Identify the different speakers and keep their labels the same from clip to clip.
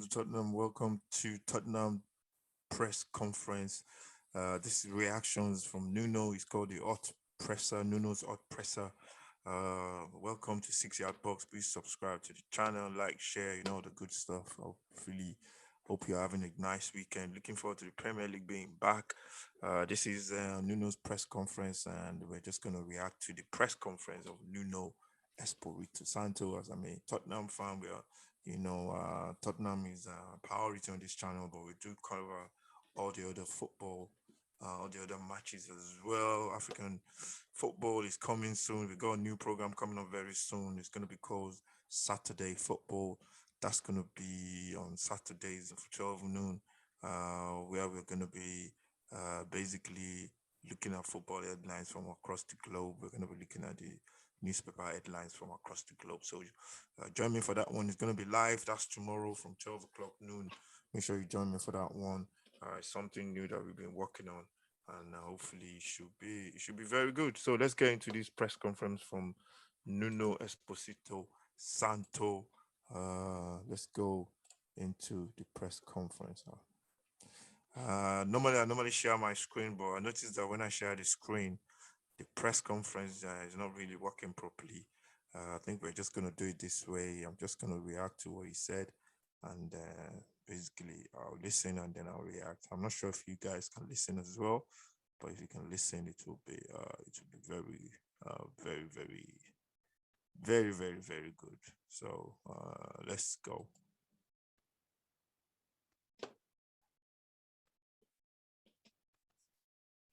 Speaker 1: to Tottenham. Welcome to Tottenham press conference. This is reactions from Nuno. It's called the Hot Presser, Nuno's Hot Presser. Welcome to 6 Yard Box. Please subscribe to the channel, like, share, the good stuff. I really hope you're having a nice weekend. Looking forward to the Premier League being back. This is Nuno's press conference, and we're just going to react to the press conference of Nuno Esporito Santos. As I'm a Tottenham fan, Tottenham is a priority on this channel, but we do cover all the other football, all the other matches as well. African football is coming soon. We got a new program coming up very soon. It's going to be called Saturday Football. That's going to be on Saturdays of 12 noon, where we're going to be basically looking at football headlines from across the globe. We're going to be looking at the newspaper headlines from across the globe. So join me for that one. It's going to be live. That's tomorrow from 12 o'clock noon. Make sure you join me for that one. It's something new that we've been working on, and hopefully it should be very good. So let's get into this press conference from Nuno Esposito Santo. Let's go into the press conference. I normally share my screen, but I noticed that when I share the screen, the press conference is not really working properly. I think we're just going to do it this way. I'm just going to react to what he said, and basically I'll listen and then I'll react. I'm not sure if you guys can listen as well, but if you can listen, it will be very, very, very, very, very, very good. So let's go.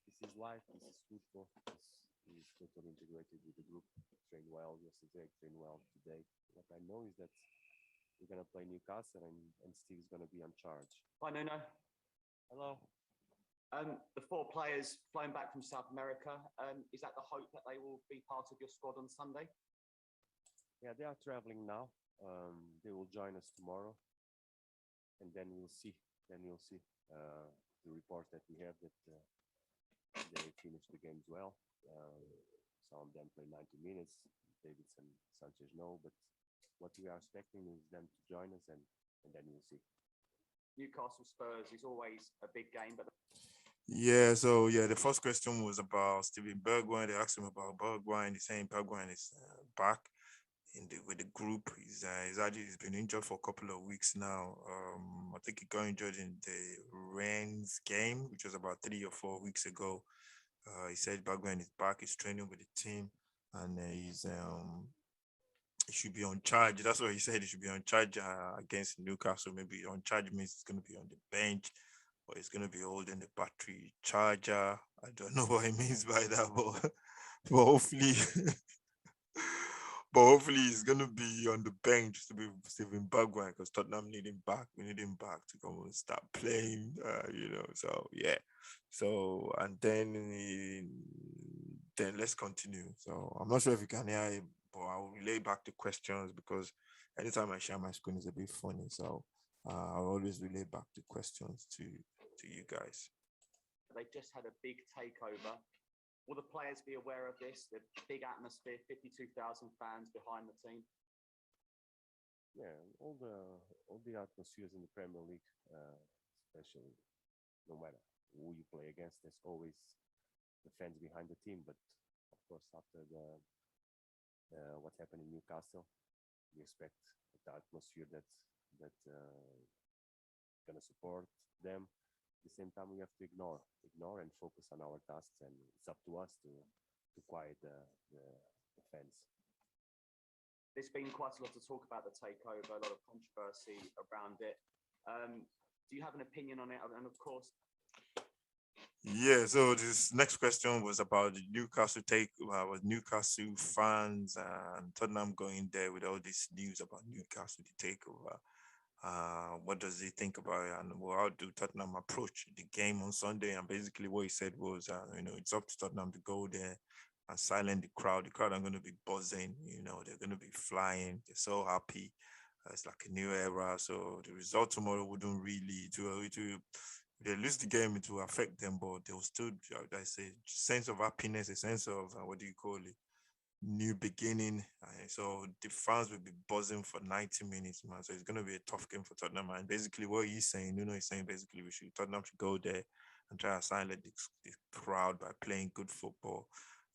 Speaker 2: This is life, this is football, this is totally integrated with the group. Trained well yesterday, trained well today. What I know is that we're going to play Newcastle and Steve's going to be on charge.
Speaker 3: Hi, Nuno.
Speaker 2: Hello.
Speaker 3: The 4 players flown back from South America, is that the hope that they will be part of your squad on Sunday?
Speaker 2: Yeah, they are traveling now. They will join us tomorrow. And then we'll see. The report that we have that they finished the games well. Some of them play 90 minutes. Davidson, Sanchez, no. But what we are expecting is them to join us, and then we'll see.
Speaker 3: Newcastle Spurs is always a big game, but
Speaker 1: The first question was about Steven Bergwijn. They asked him about Bergwijn. He's saying Bergwijn is back with the group. He's been injured for a couple of weeks now. I think he got injured in the Rennes game, which was about 3 or 4 weeks ago. He said Bergwijn is back. He's training with the team, and he should be on charge. That's what he said. He should be on charge against Newcastle. Maybe on charge means he's going to be on the bench, or he's going to be holding the battery charger. I don't know what he means by that, but hopefully, he's going to be on the bench to be Steven Bergwijn, because Tottenham need him back. We need him back to come and start playing. So yeah. So and then let's continue. So I'm not sure if you can hear him, but I'll relay back the questions, because anytime I share my screen is a bit funny. So I'll always relay back the questions to you guys.
Speaker 3: they just had a big takeover. Will the players be aware of this? The big atmosphere, 52,000 fans behind the team.
Speaker 2: Yeah, all the atmospheres in the Premier League, especially no matter who you play against, there's always the fans behind the team. But of course, after what happened in Newcastle, we expect the atmosphere that gonna support them. At the same time, we have to ignore and focus on our tasks, and it's up to us to quiet the fans.
Speaker 3: There's been quite a lot of talk about the takeover, a lot of controversy around it. Do you have an opinion on it? And of course,
Speaker 1: yeah. So this next question was about the Newcastle with Newcastle fans and Tottenham going there with all this news about Newcastle the takeover. What does he think about it, and how do Tottenham approach the game on Sunday? And basically, what he said was, it's up to Tottenham to go there and silence the crowd. The crowd are going to be buzzing. They're going to be flying. They're so happy. It's like a new era. So the result tomorrow wouldn't really if they lose the game, it will affect them, but they'll still, I say, sense of happiness, a sense of what do you call it? new beginning. So the fans will be buzzing for 90 minutes, man. So it's gonna be a tough game for Tottenham. And basically, what he's saying, he's saying basically Tottenham should go there and try to silence the crowd by playing good football.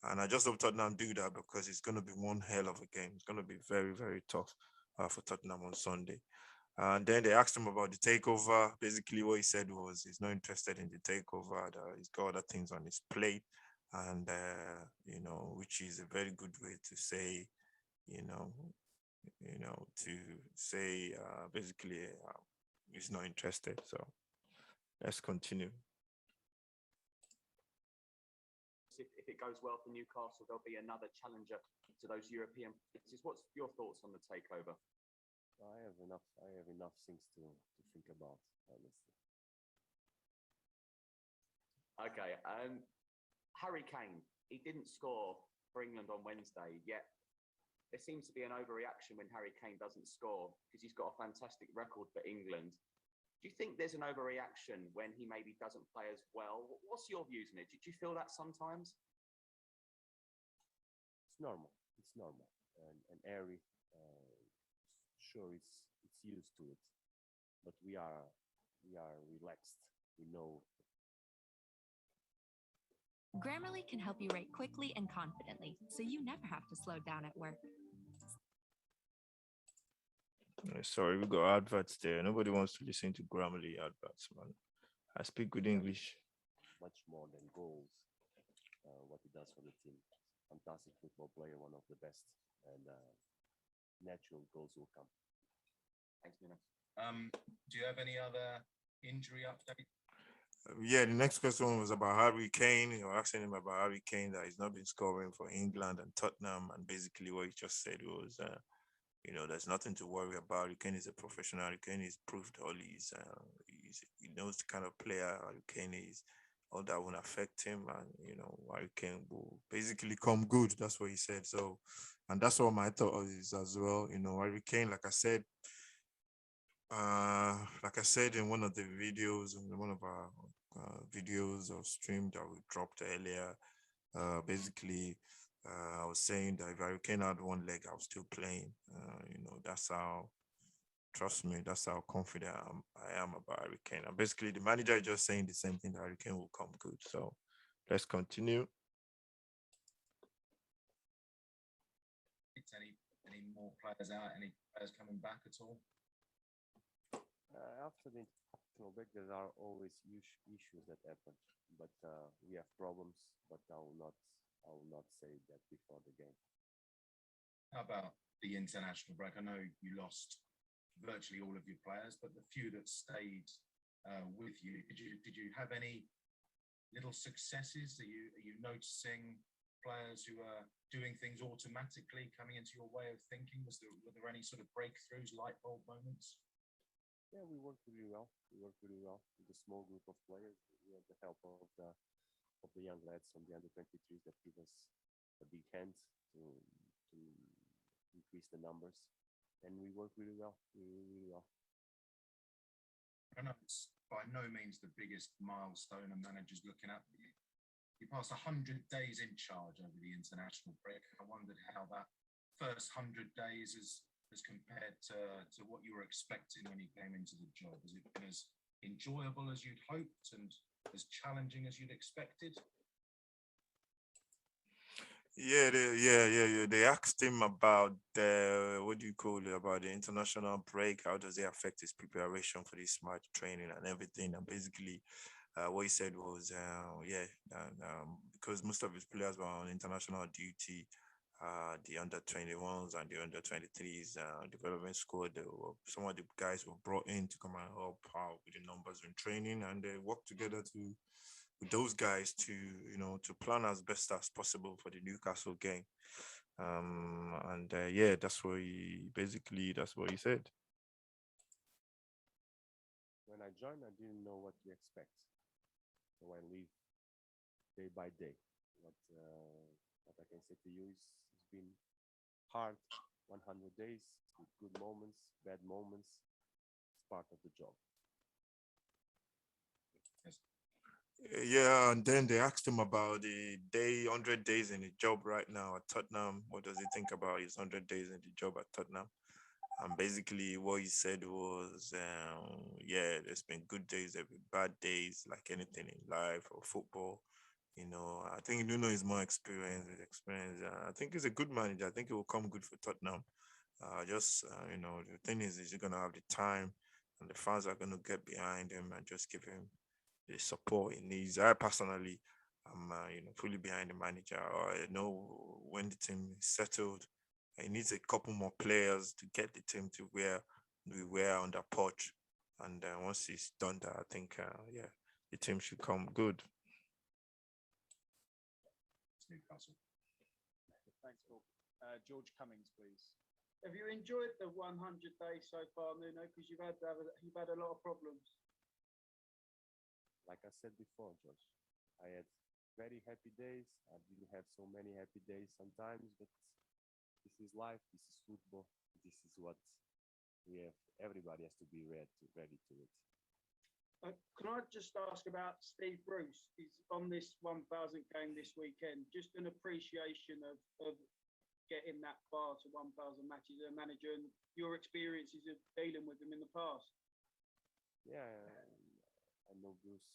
Speaker 1: And I just hope Tottenham do that because it's gonna be one hell of a game. It's gonna be very, very tough for Tottenham on Sunday. And then they asked him about the takeover. Basically, what he said was he's not interested in the takeover. That he's got other things on his plate, and which is a very good way to say, you know, to say basically he's not interested. So let's continue.
Speaker 3: If it goes well for Newcastle, there'll be another challenger to those European places. What's your thoughts on the takeover?
Speaker 2: I have enough things to think about, honestly.
Speaker 3: Okay. Harry Kane, he didn't score for England on Wednesday, yet there seems to be an overreaction when Harry Kane doesn't score because he's got a fantastic record for England. Do you think there's an overreaction when he maybe doesn't play as well? What's your views on it? Do you feel that sometimes?
Speaker 2: It's normal. And Harry, sure, it's used to it, but we are relaxed. We know.
Speaker 4: Grammarly can help you write quickly and confidently, so you never have to slow down at work.
Speaker 1: Sorry, we got adverts there. Nobody wants to listen to Grammarly adverts, man. I speak good English.
Speaker 2: Much more than goals, what he does for the team. Fantastic football player, one of the best, and natural goals will come.
Speaker 3: Thanks, Nuno.
Speaker 5: Do you have any other injury update?
Speaker 1: Yeah, the next question was about Harry Kane. You were asking him about Harry Kane that he's not been scoring for England and Tottenham, and basically what he just said was, there's nothing to worry about. Harry Kane is a professional. Harry Kane is proved all he knows the kind of player Harry Kane is. All that won't affect him, and Harry Kane will basically come good. That's what he said. So, and that's what my thought is as well. Harry Kane, like I said in one of the videos, in one of our videos or stream that we dropped earlier, basically, I was saying that if Harry Kane had one leg, I was still playing. That's how, trust me, that's how confident I am about Harry Kane. And basically, the manager is just saying the same thing, that Harry Kane will come good. So let's continue.
Speaker 5: Any more players out? Any players coming back at all?
Speaker 2: After the international break, there are always huge issues that happen, but we have problems. But I will not say that before the game.
Speaker 5: How about the international break? I know you lost virtually all of your players, but the few that stayed with you, did you have any little successes? Are you noticing players who are doing things automatically coming into your way of thinking? Were there any sort of breakthroughs, light bulb moments?
Speaker 2: Yeah, we worked really well. With a small group of players. We had the help of the young lads from the under-23s that give us a big hand to increase the numbers, and we work really well.
Speaker 5: I know it's by no means the biggest milestone a manager's looking at. You passed 100 days in charge over the international break. I wondered how that first 100 days has compared to what you were expecting when you came into the job. Has it been as enjoyable as you'd hoped and as challenging as you'd expected?
Speaker 1: Yeah, they asked him about about the international break. How does it affect his preparation for this match training and everything? And basically, what he said was, because most of his players were on international duty, the under-21s and the under-23s development squad, some of the guys were brought in to come and help out with the numbers in training, and they worked together with those guys to plan as best as possible for the Newcastle game. That's what he said.
Speaker 2: When I joined, I didn't know what to expect, so I live day by day. What I can say to you is it's been hard 100 days with good moments, bad moments. It's part of the job.
Speaker 1: Yeah, and then they asked him about the 100 days in the job right now at Tottenham. What does he think about his 100 days in the job at Tottenham? And basically, what he said was, yeah, there's been good days, there've been bad days, like anything in life or football. I think Nuno is more experienced. With experience. I think he's a good manager. I think it will come good for Tottenham. The thing is he's gonna have the time, and the fans are gonna get behind him and just give him the support he needs. I personally, am fully behind the manager. I know when the team is settled, he needs a couple more players to get the team to where we were under Poch. And once he's done that, I think, yeah, the team should come good.
Speaker 5: Newcastle.
Speaker 6: Thanks, Paul. George Cummings, please. Have you enjoyed the 100 days so far, Nuno? Because you've had a lot of problems.
Speaker 2: Like I said before, Josh, I had very happy days. I didn't have so many happy days sometimes, but this is life. This is football. This is what we have. Everybody has to be ready to it.
Speaker 6: Can I just ask about Steve Bruce? He's on this 1,000 game this weekend. Just an appreciation of getting that far to 1,000 matches as a manager and your experiences of dealing with him in the past.
Speaker 2: Yeah, I know Bruce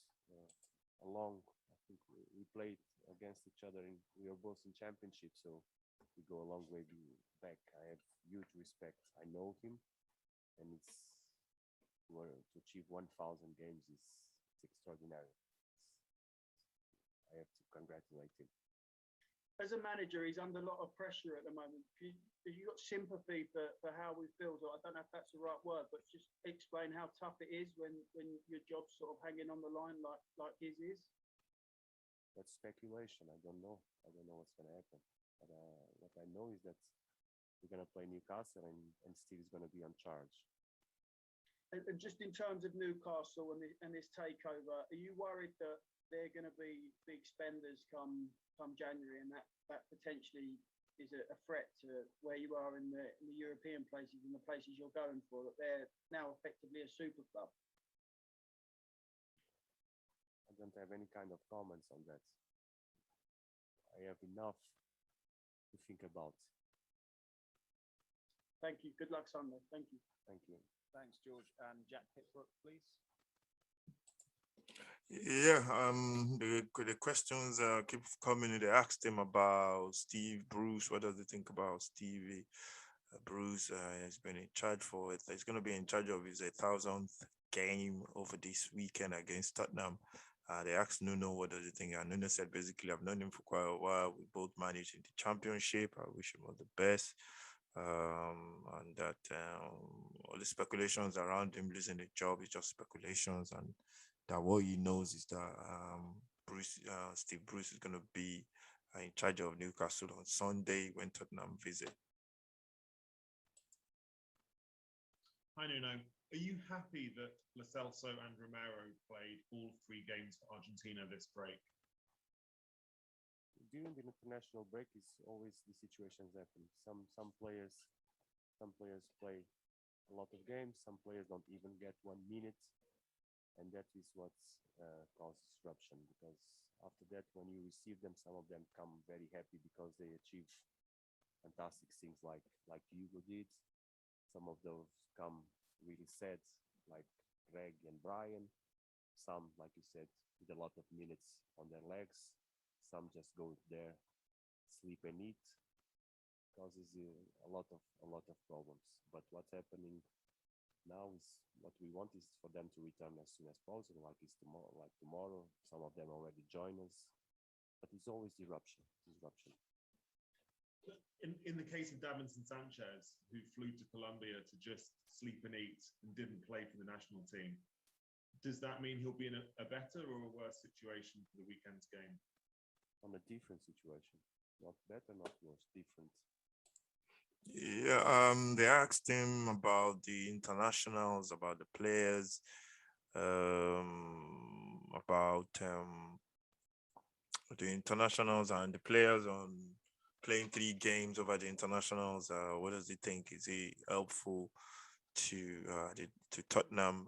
Speaker 2: along. I think we played against each other, and we were both in championship, so we go a long way back. I have huge respect. I know him, and to achieve 1,000 games is extraordinary. I have to congratulate him.
Speaker 6: As a manager, he's under a lot of pressure at the moment. Have you got sympathy for how he feels? Or I don't know if that's the right word, but just explain how tough it is when your job's sort of hanging on the line like his is.
Speaker 2: That's speculation. I don't know. I don't know what's going to happen. But what I know is that we're going to play Newcastle, and Steve is going to be on charge.
Speaker 6: And just in terms of Newcastle and this takeover, are you worried that they're going to be big spenders come January, and that potentially is a threat to where you are in the European places and the places you're going for, that they're now effectively a super club?
Speaker 2: I don't have any kind of comments on that. I have enough to think about.
Speaker 6: Thank you. Good luck Sunday. Thank you.
Speaker 2: Thank you.
Speaker 6: Thanks, George. And Jack Pitbrook, please.
Speaker 1: Yeah, the questions keep coming. They asked him about Steve Bruce. What does he think about Stevie Bruce? Has been in charge for it. He's going to be in charge of his 1,000th game over this weekend against Tottenham. They asked Nuno, what does he think? And Nuno said, basically, I've known him for quite a while. We both managed in the championship. I wish him all the best. And that all the speculations around him losing the job is just speculations, and that what he knows is that Steve Bruce is going to be in charge of Newcastle on Sunday when Tottenham visit.
Speaker 7: Hi, Nuno. Are you happy that Lo Celso and Romero played all 3 games for Argentina this break?
Speaker 2: During the international break, is always the situations happen. Some players play a lot of games. Some players don't even get 1 minute, and that is what causes disruption. Because after that, when you receive them, some of them come very happy because they achieve fantastic things like Hugo did. Some of those come really sad, like Greg and Brian. Some, like you said, with a lot of minutes on their legs. Some just go there, sleep and eat, causes a lot of problems. But what's happening now is what we want is for them to return as soon as possible, like tomorrow. Some of them already join us, but it's always disruption.
Speaker 7: In the case of Davinson Sanchez, who flew to Colombia to just sleep and eat and didn't play for the national team, does that mean he'll be in a better or a worse situation for the weekend's game?
Speaker 2: On a different situation, not better, not worse, different.
Speaker 1: Yeah, they asked him about the internationals, about the players, about the internationals and the players on playing 3 games over the internationals. What does he think? Is he helpful to Tottenham?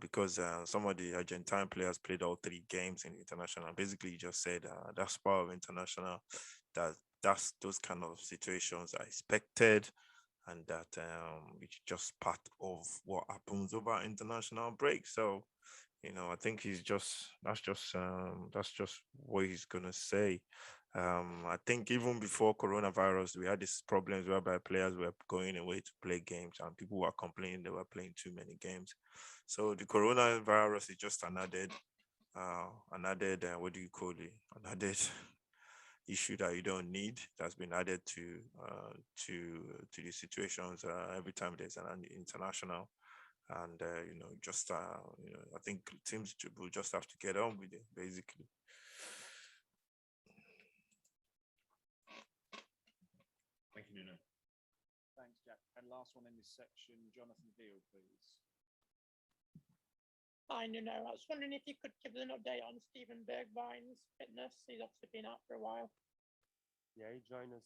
Speaker 1: because some of the Argentine players played all 3 games in international. Basically, he just said that's part of international. That's those kind of situations are expected, and that it's just part of what happens over international break. So, I think that's just what he's gonna say. I think even before coronavirus, we had these problems whereby players were going away to play games, and people were complaining they were playing too many games. So the coronavirus is just another what do you call it? Another issue that you don't need that's been added to the situations every time there's an international. And I think teams will just have to get on with it, basically.
Speaker 7: Thank you, Nuno.
Speaker 8: Thanks, Jack. And last one in this section, Jonathan Deal, please.
Speaker 9: Hi, Nuno. I was wondering if you could give an update on Stephen Bergwijn's fitness. He's obviously been out for a while.
Speaker 2: Yeah, he joined us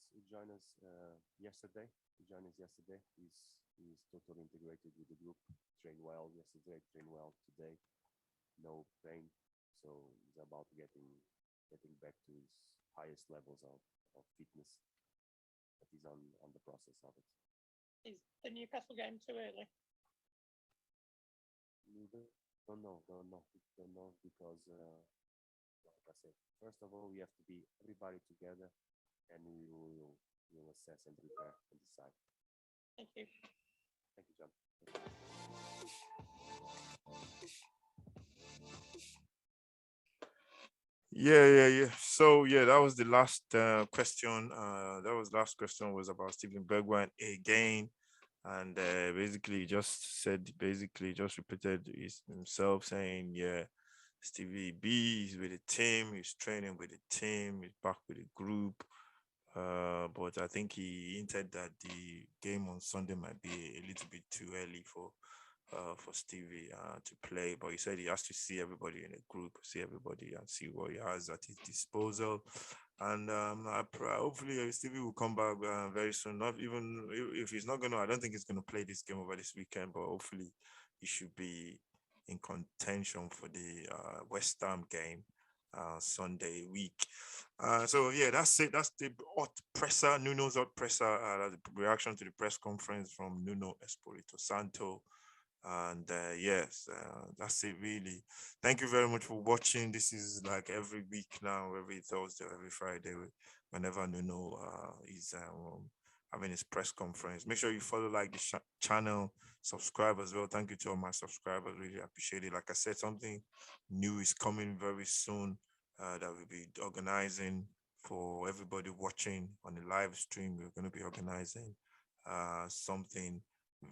Speaker 2: yesterday. He's totally integrated with the group. Trained well yesterday, trained well today. No pain. So he's about getting back to his highest levels of fitness. But he's on the process of it.
Speaker 9: Is the Newcastle game too early?
Speaker 2: Don't know because like I said, first of all we have to be everybody together, and we will assess and prepare and decide.
Speaker 9: Thank you.
Speaker 2: Thank you, John.
Speaker 1: Yeah. So yeah, that was the last question. Last question was about Stephen Bergwijn again, and basically just repeated himself saying, yeah, Stevie B is with the team, he's training with the team, he's back with the group. But I think he hinted that the game on Sunday might be a little bit too early for Stevie to play. But he said he has to see everybody in the group, see everybody, and see what he has at his disposal. And hopefully Stevie will come back very soon. Not even if he's not gonna, I don't think he's gonna play this game over this weekend. But hopefully he should be in contention for the West Ham game Sunday week. So yeah, that's it. That's the hot presser, Nuno's hot presser. That's the reaction to the press conference from Nuno Esporito Santos. And yes, that's it really. Thank you very much for watching. This is like every week now, every Thursday, every Friday, whenever Nuno is having his press conference. Make sure you follow the channel, subscribe as well. Thank you to all my subscribers. Really appreciate it. Like I said, something new is coming very soon that we'll be organizing for everybody watching on the live stream. We're going to be organizing something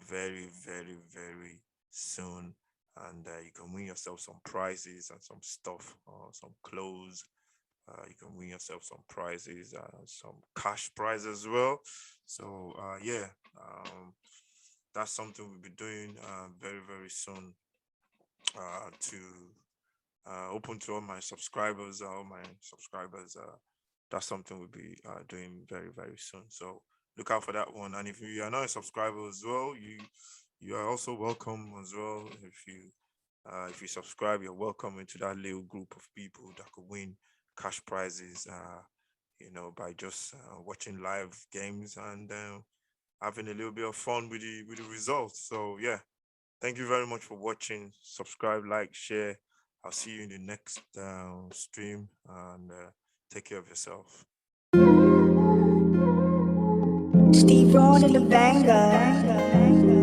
Speaker 1: very, very, very soon. And you can win yourself some prizes and some stuff, some clothes. You can win yourself some prizes, some cash prizes as well. So yeah, that's something we'll be doing very, very soon to open to all my subscribers. That's something we'll be doing very, very soon. So look out for that one. And if you are not a subscriber as well, you are also welcome as well. If you subscribe, you're welcome into that little group of people that could win cash prizes, by just watching live games and having a little bit of fun with the results. So yeah, thank you very much for watching. Subscribe, like, share. I'll see you in the next stream, and take care of yourself.
Speaker 10: Steve Ron and the banger.